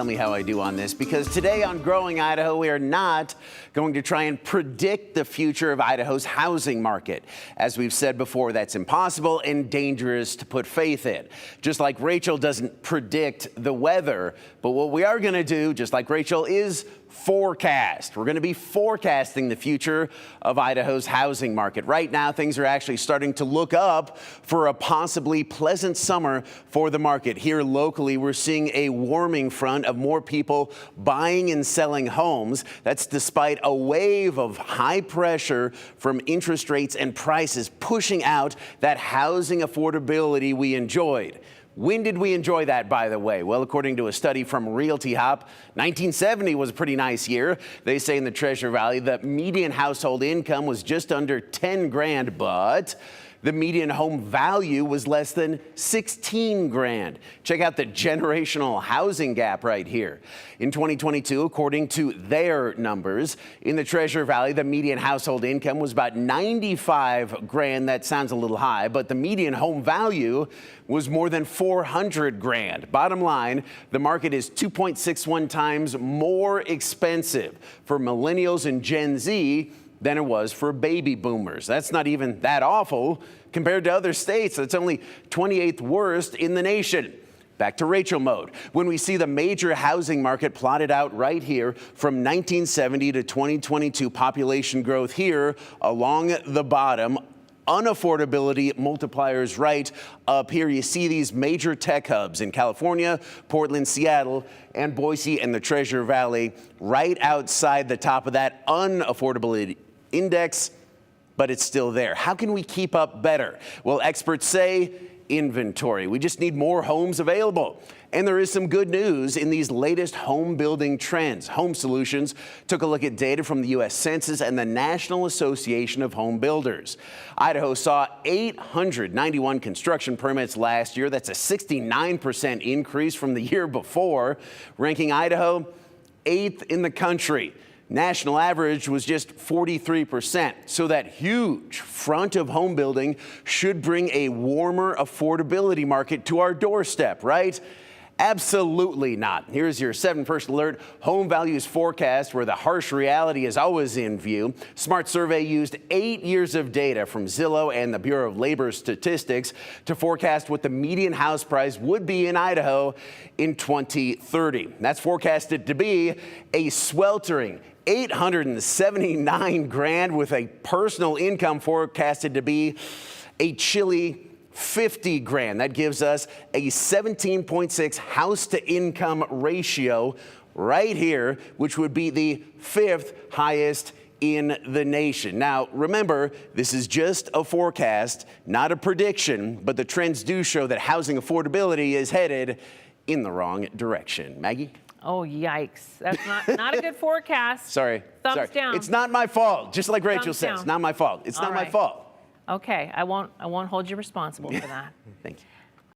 Tell me how I do on this, because today on Growing Idaho, we are not going to try and predict the future of Idaho's housing market. As we've said before, that's impossible and dangerous to put faith in. Just like Rachel doesn't predict the weather, but what we are going to do, just like Rachel, is forecast. We're going to be forecasting the future of Idaho's housing market. Right now, things are actually starting to look up for a possibly pleasant summer for the market. Here locally, we're seeing a warming front of more people buying and selling homes. That's despite a wave of high pressure from interest rates and prices pushing out that housing affordability we enjoyed. When did we enjoy that, by the way? Well, according to a study from Realty Hop, 1970 was a pretty nice year. They say in the Treasure Valley the median household income was just under 10 grand, but the median home value was less than 16 grand. Check out the generational housing gap right here. In 2022, according to their numbers, in the Treasure Valley, the median household income was about 95 grand. That sounds a little high, but the median home value was more than 400 grand. Bottom line, the market is 2.61 times more expensive for millennials and Gen Z than it was for baby boomers. That's not even that awful compared to other states. That's only 28th worst in the nation. Back to Rachel mode. When we see the major housing market plotted out right here from 1970 to 2022, population growth here along the bottom, unaffordability multipliers right up here. You see these major tech hubs in California, Portland, Seattle, and Boise, and the Treasure Valley right outside the top of that unaffordability index, but it's still there. How can we keep up better? Well, experts say inventory. We just need more homes available. And there is some good news in these latest home building trends. Home Solutions took a look at data from the U.S. Census and the National Association of Home Builders. Idaho saw 891 construction permits last year. That's a 69% increase from the year before, ranking Idaho 8th in the country. National average was just 43%. So that huge front of home building should bring a warmer affordability market to our doorstep, right? Absolutely not. Here's your 7-First Alert home values forecast, where the harsh reality is always in view. Smart Survey used 8 years of data from Zillow and the Bureau of Labor Statistics to forecast what the median house price would be in Idaho in 2030. That's forecasted to be a sweltering 879 grand, with a personal income forecasted to be a chilly 50 grand. That gives us a 17.6 house to income ratio right here, which would be the 5th highest in the nation. Now, remember, this is just a forecast, not a prediction, but the trends do show that housing affordability is headed in the wrong direction. Maggie? Oh, yikes. That's not a good forecast. Sorry. Thumbs down. It's not my fault. Just like Rachel Thumbs says, down. not my fault. It's not my fault. Okay, I won't hold you responsible for that. Thank you.